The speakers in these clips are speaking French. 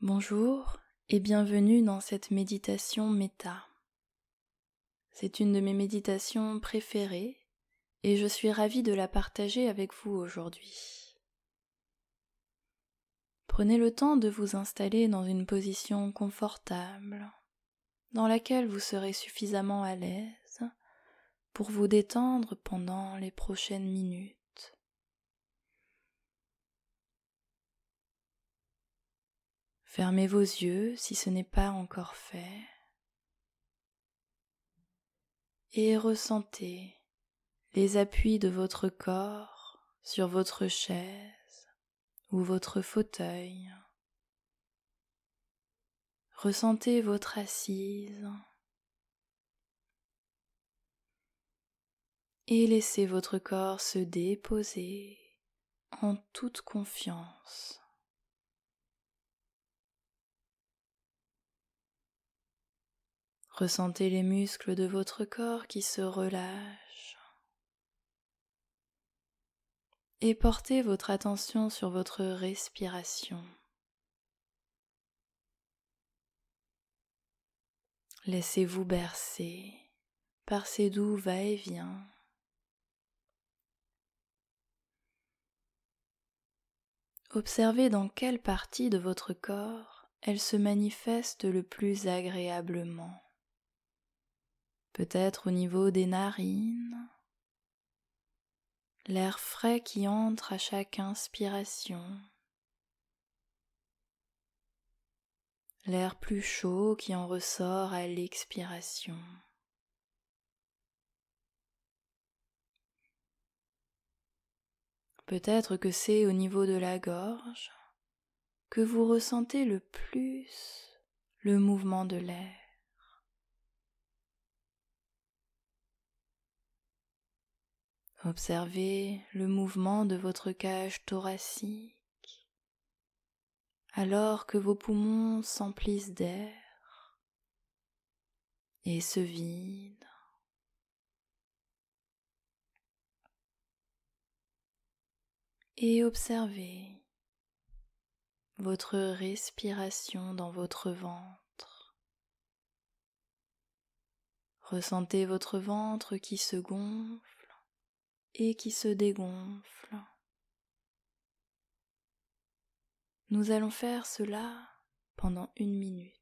Bonjour et bienvenue dans cette méditation méta. C'est une de mes méditations préférées et je suis ravie de la partager avec vous aujourd'hui. Prenez le temps de vous installer dans une position confortable, dans laquelle vous serez suffisamment à l'aise pour vous détendre pendant les prochaines minutes. Fermez vos yeux si ce n'est pas encore fait et ressentez les appuis de votre corps sur votre chaise ou votre fauteuil. Ressentez votre assise et laissez votre corps se déposer en toute confiance. Ressentez les muscles de votre corps qui se relâchent et portez votre attention sur votre respiration. Laissez-vous bercer par ces doux va-et-vient. Observez dans quelle partie de votre corps elle se manifeste le plus agréablement. Peut-être au niveau des narines, l'air frais qui entre à chaque inspiration, l'air plus chaud qui en ressort à l'expiration. Peut-être que c'est au niveau de la gorge que vous ressentez le plus le mouvement de l'air. Observez le mouvement de votre cage thoracique alors que vos poumons s'emplissent d'air et se vident. Et observez votre respiration dans votre ventre. Ressentez votre ventre qui se gonfle et qui se dégonfle. Nous allons faire cela pendant 1 minute.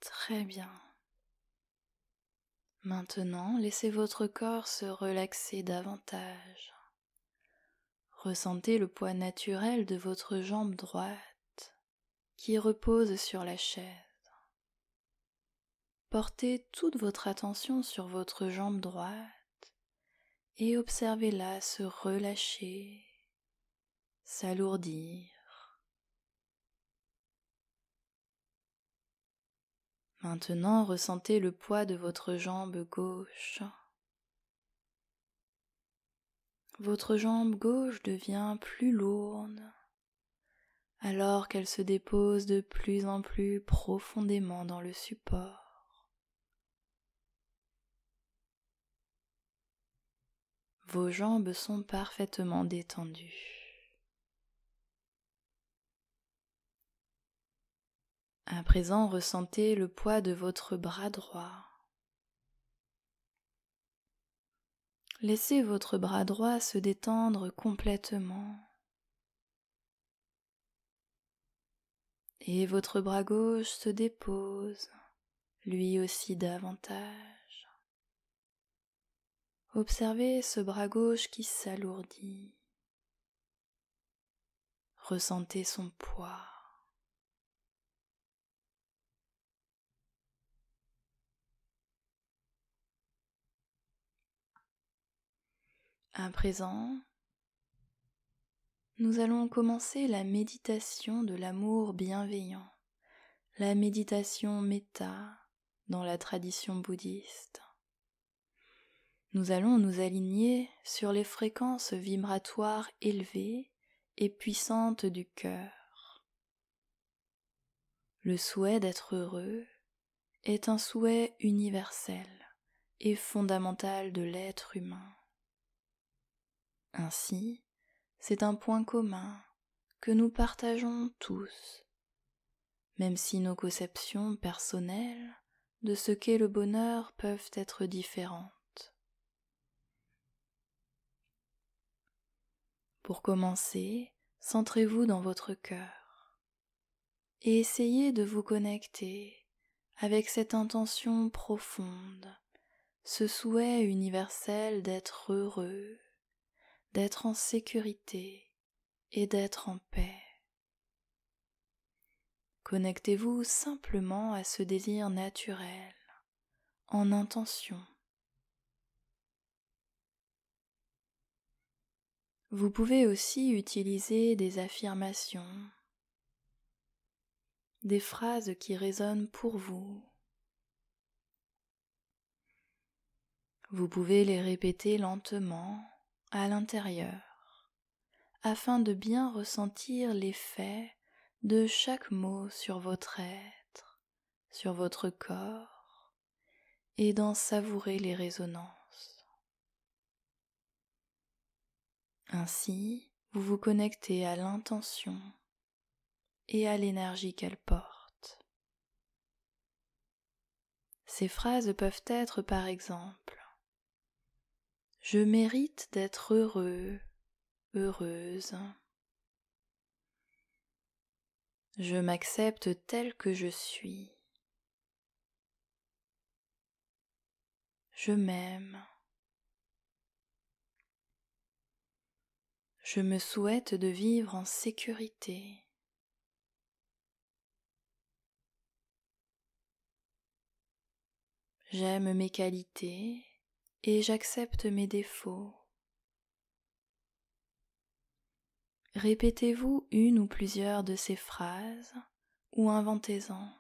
Très bien. Maintenant, laissez votre corps se relaxer davantage. Ressentez le poids naturel de votre jambe droite qui repose sur la chaise. Portez toute votre attention sur votre jambe droite et observez-la se relâcher, s'alourdir. Maintenant, ressentez le poids de votre jambe gauche. Votre jambe gauche devient plus lourde alors qu'elle se dépose de plus en plus profondément dans le support. Vos jambes sont parfaitement détendues. À présent, ressentez le poids de votre bras droit. Laissez votre bras droit se détendre complètement. Et votre bras gauche se dépose, lui aussi davantage. Observez ce bras gauche qui s'alourdit. Ressentez son poids. À présent, nous allons commencer la méditation de l'amour bienveillant, la méditation méta dans la tradition bouddhiste. Nous allons nous aligner sur les fréquences vibratoires élevées et puissantes du cœur. Le souhait d'être heureux est un souhait universel et fondamental de l'être humain. Ainsi, c'est un point commun que nous partageons tous, même si nos conceptions personnelles de ce qu'est le bonheur peuvent être différentes. Pour commencer, centrez-vous dans votre cœur et essayez de vous connecter avec cette intention profonde, ce souhait universel d'être heureux, d'être en sécurité et d'être en paix. Connectez-vous simplement à ce désir naturel, en intention. Vous pouvez aussi utiliser des affirmations, des phrases qui résonnent pour vous. Vous pouvez les répéter lentement à l'intérieur, afin de bien ressentir l'effet de chaque mot sur votre être, sur votre corps, et d'en savourer les résonances. Ainsi, vous vous connectez à l'intention et à l'énergie qu'elle porte. Ces phrases peuvent être par exemple: je mérite d'être heureux, heureuse. Je m'accepte tel que je suis. Je m'aime. Je me souhaite de vivre en sécurité. J'aime mes qualités et j'accepte mes défauts. Répétez-vous une ou plusieurs de ces phrases ou inventez-en.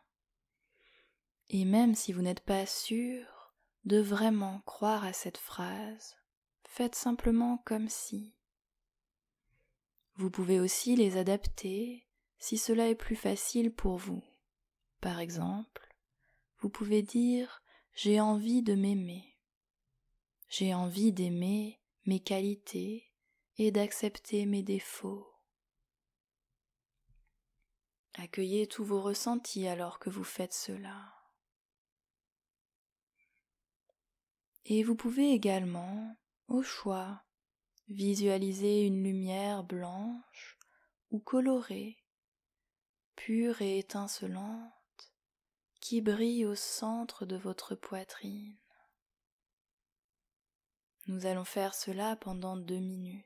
Et même si vous n'êtes pas sûr de vraiment croire à cette phrase, faites simplement comme si. Vous pouvez aussi les adapter si cela est plus facile pour vous. Par exemple, vous pouvez dire « j'ai envie de m'aimer ». J'ai envie d'aimer mes qualités et d'accepter mes défauts. Accueillez tous vos ressentis alors que vous faites cela. Et vous pouvez également, au choix, visualiser une lumière blanche ou colorée, pure et étincelante, qui brille au centre de votre poitrine. Nous allons faire cela pendant 2 minutes.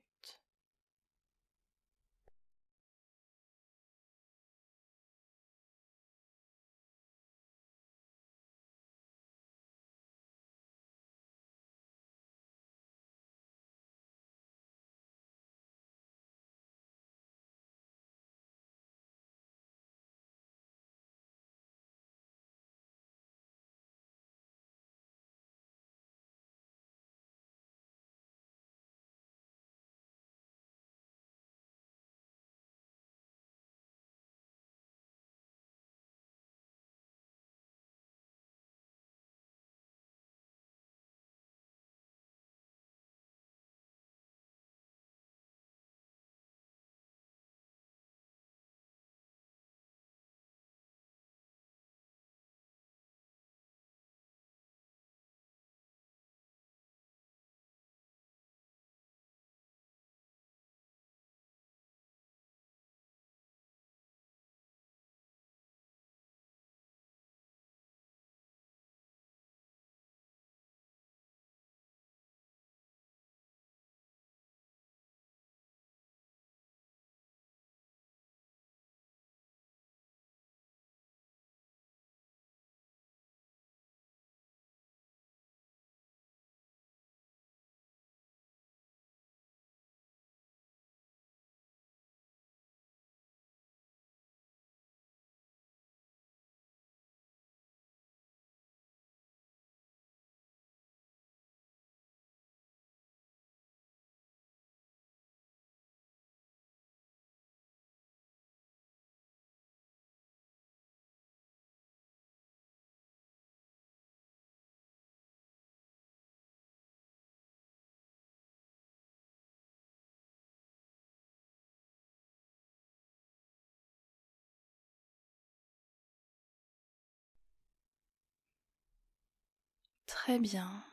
Très bien.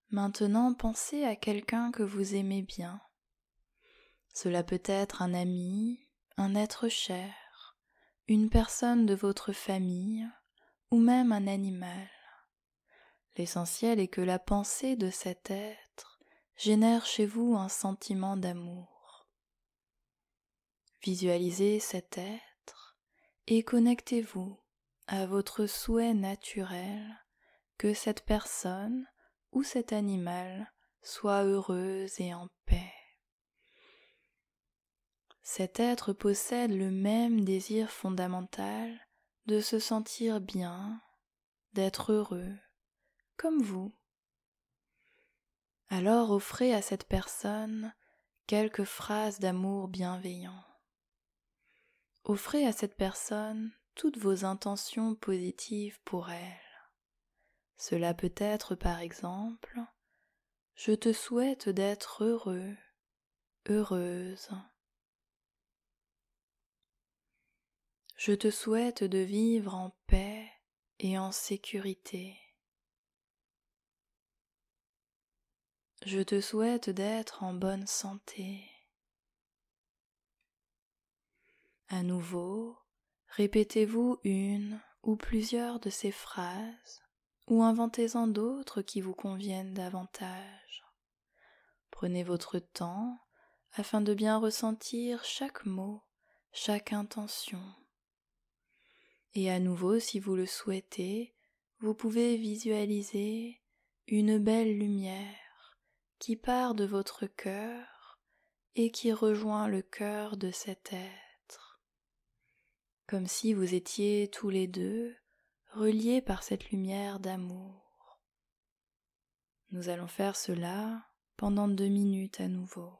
Maintenant, pensez à quelqu'un que vous aimez bien. Cela peut être un ami, un être cher, une personne de votre famille ou même un animal. L'essentiel est que la pensée de cet être génère chez vous un sentiment d'amour. Visualisez cet être et connectez-vous à votre souhait naturel que cette personne ou cet animal soit heureuse et en paix. Cet être possède le même désir fondamental de se sentir bien, d'être heureux, comme vous. Alors offrez à cette personne quelques phrases d'amour bienveillant. Offrez à cette personne toutes vos intentions positives pour elle. Cela peut être par exemple « Je te souhaite d'être heureux, heureuse. Je te souhaite de vivre en paix et en sécurité. Je te souhaite d'être en bonne santé. » À nouveau, répétez-vous une ou plusieurs de ces phrases ou inventez-en d'autres qui vous conviennent davantage. Prenez votre temps afin de bien ressentir chaque mot, chaque intention. Et à nouveau, si vous le souhaitez, vous pouvez visualiser une belle lumière qui part de votre cœur et qui rejoint le cœur de cet être, comme si vous étiez tous les deux reliés par cette lumière d'amour. Nous allons faire cela pendant 2 minutes à nouveau.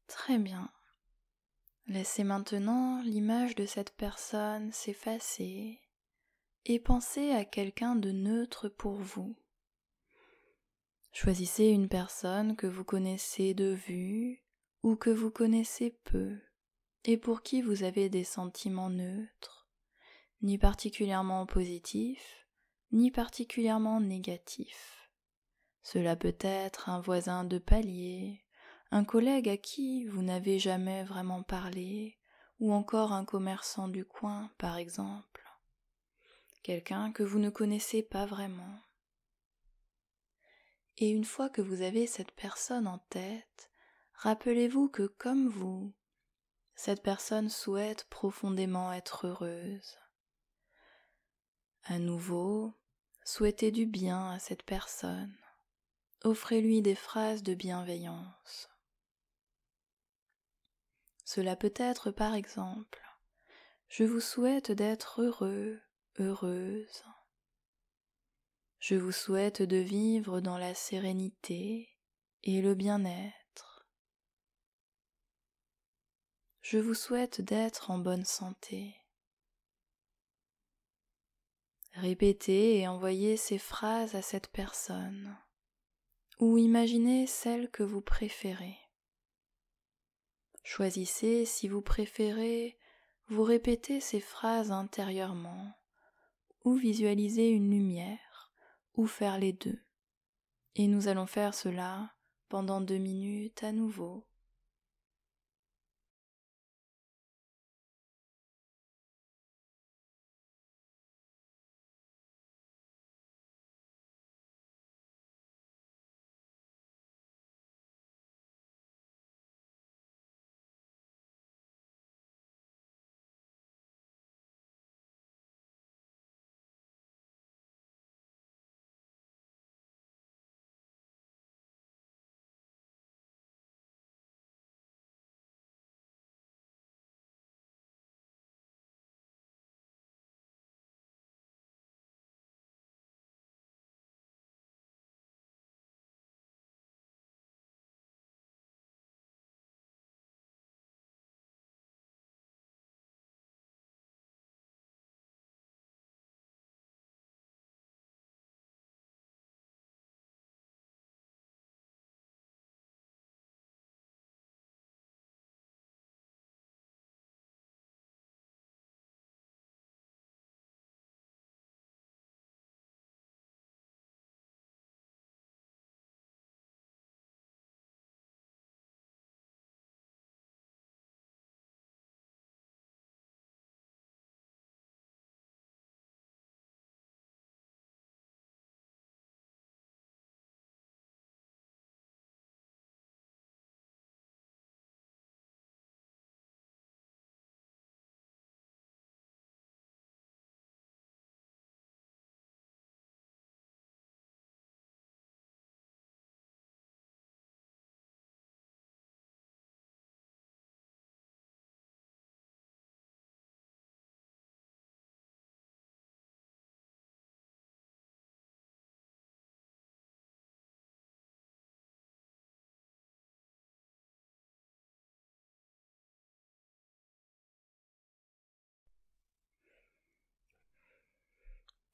Très bien. Laissez maintenant l'image de cette personne s'effacer et pensez à quelqu'un de neutre pour vous. Choisissez une personne que vous connaissez de vue ou que vous connaissez peu et pour qui vous avez des sentiments neutres, ni particulièrement positifs, ni particulièrement négatifs. Cela peut être un voisin de palier, un collègue à qui vous n'avez jamais vraiment parlé, ou encore un commerçant du coin, par exemple. Quelqu'un que vous ne connaissez pas vraiment. Et une fois que vous avez cette personne en tête, rappelez-vous que comme vous, cette personne souhaite profondément être heureuse. À nouveau, souhaitez du bien à cette personne. Offrez-lui des phrases de bienveillance. Cela peut être par exemple « Je vous souhaite d'être heureux, heureuse ». Je vous souhaite de vivre dans la sérénité et le bien-être. Je vous souhaite d'être en bonne santé. Répétez et envoyez ces phrases à cette personne, ou imaginez celle que vous préférez. Choisissez si vous préférez vous répéter ces phrases intérieurement, ou visualiser une lumière, ou faire les deux. Et nous allons faire cela pendant 2 minutes à nouveau.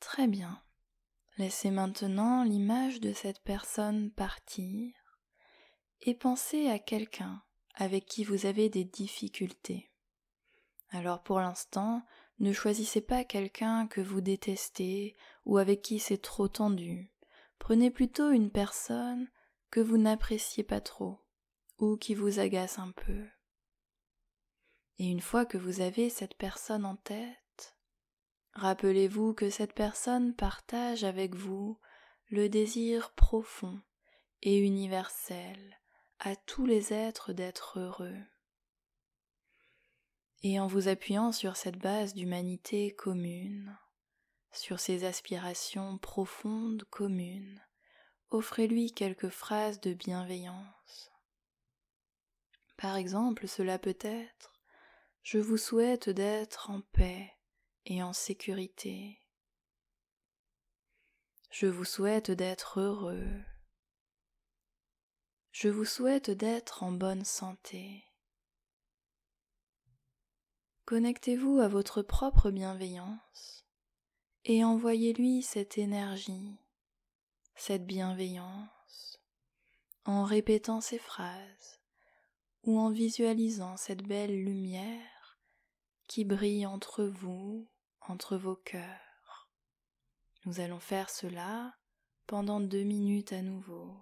Très bien. Laissez maintenant l'image de cette personne partir et pensez à quelqu'un avec qui vous avez des difficultés. Alors pour l'instant, ne choisissez pas quelqu'un que vous détestez ou avec qui c'est trop tendu. Prenez plutôt une personne que vous n'appréciez pas trop ou qui vous agace un peu. Et une fois que vous avez cette personne en tête, rappelez-vous que cette personne partage avec vous le désir profond et universel à tous les êtres d'être heureux. Et en vous appuyant sur cette base d'humanité commune, sur ces aspirations profondes communes, offrez-lui quelques phrases de bienveillance. Par exemple, cela peut être « Je vous souhaite d'être en paix et en sécurité. Je vous souhaite d'être heureux. Je vous souhaite d'être en bonne santé. » Connectez-vous à votre propre bienveillance et envoyez-lui cette énergie, cette bienveillance, en répétant ces phrases ou en visualisant cette belle lumière qui brille entre vous, entre vos cœurs. Nous allons faire cela pendant 2 minutes à nouveau.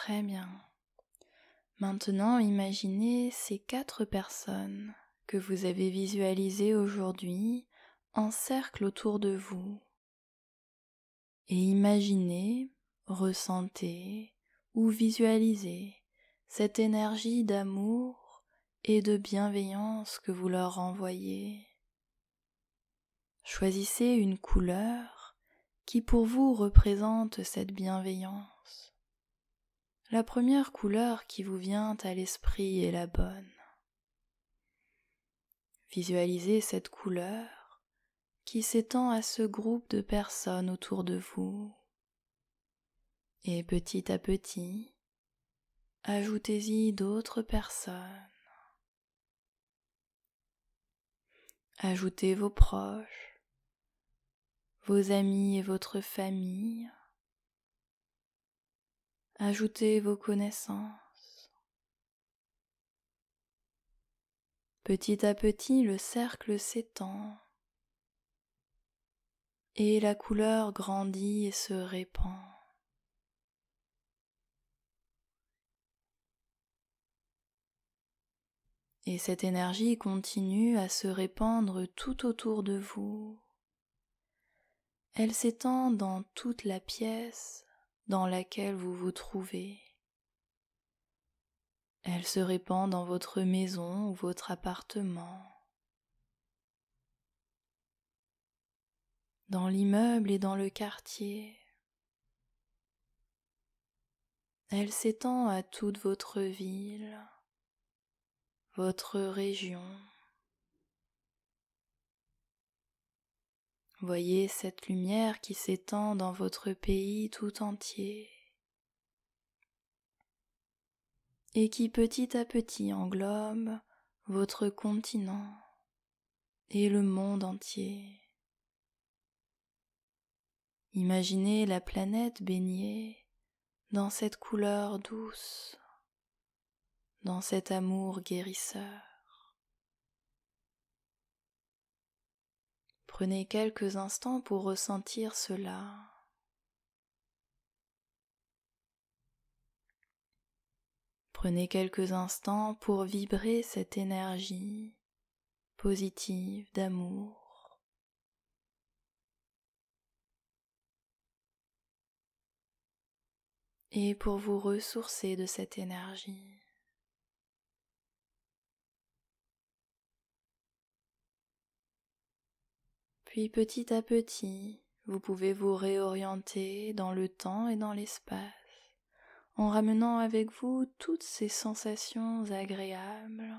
Très bien. Maintenant, imaginez ces 4 personnes que vous avez visualisées aujourd'hui en cercle autour de vous. Et imaginez, ressentez ou visualisez cette énergie d'amour et de bienveillance que vous leur renvoyez. Choisissez une couleur qui pour vous représente cette bienveillance. La première couleur qui vous vient à l'esprit est la bonne. Visualisez cette couleur qui s'étend à ce groupe de personnes autour de vous. Et petit à petit, ajoutez-y d'autres personnes. Ajoutez vos proches, vos amis et votre famille. Ajoutez vos connaissances. Petit à petit, le cercle s'étend et la couleur grandit et se répand. Et cette énergie continue à se répandre tout autour de vous. Elle s'étend dans toute la pièce dans laquelle vous vous trouvez. Elle se répand dans votre maison ou votre appartement, dans l'immeuble et dans le quartier. Elle s'étend à toute votre ville, votre région. Voyez cette lumière qui s'étend dans votre pays tout entier et qui petit à petit englobe votre continent et le monde entier. Imaginez la planète baignée dans cette couleur douce, dans cet amour guérisseur. Prenez quelques instants pour ressentir cela. Prenez quelques instants pour vibrer cette énergie positive d'amour. Et pour vous ressourcer de cette énergie. Puis petit à petit, vous pouvez vous réorienter dans le temps et dans l'espace, en ramenant avec vous toutes ces sensations agréables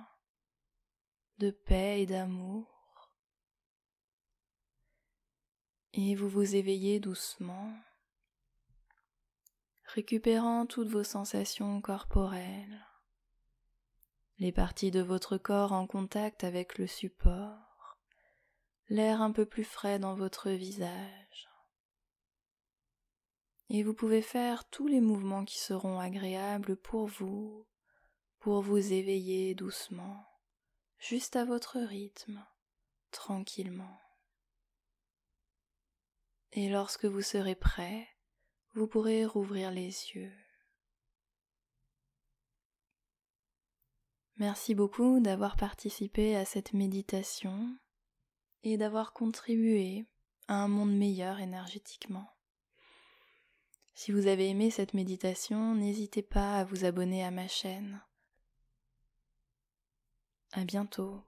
de paix et d'amour. Et vous vous éveillez doucement, récupérant toutes vos sensations corporelles, les parties de votre corps en contact avec le support, l'air un peu plus frais dans votre visage. Et vous pouvez faire tous les mouvements qui seront agréables pour vous éveiller doucement, juste à votre rythme, tranquillement. Et lorsque vous serez prêt, vous pourrez rouvrir les yeux. Merci beaucoup d'avoir participé à cette méditation et d'avoir contribué à un monde meilleur énergétiquement. Si vous avez aimé cette méditation, n'hésitez pas à vous abonner à ma chaîne. À bientôt.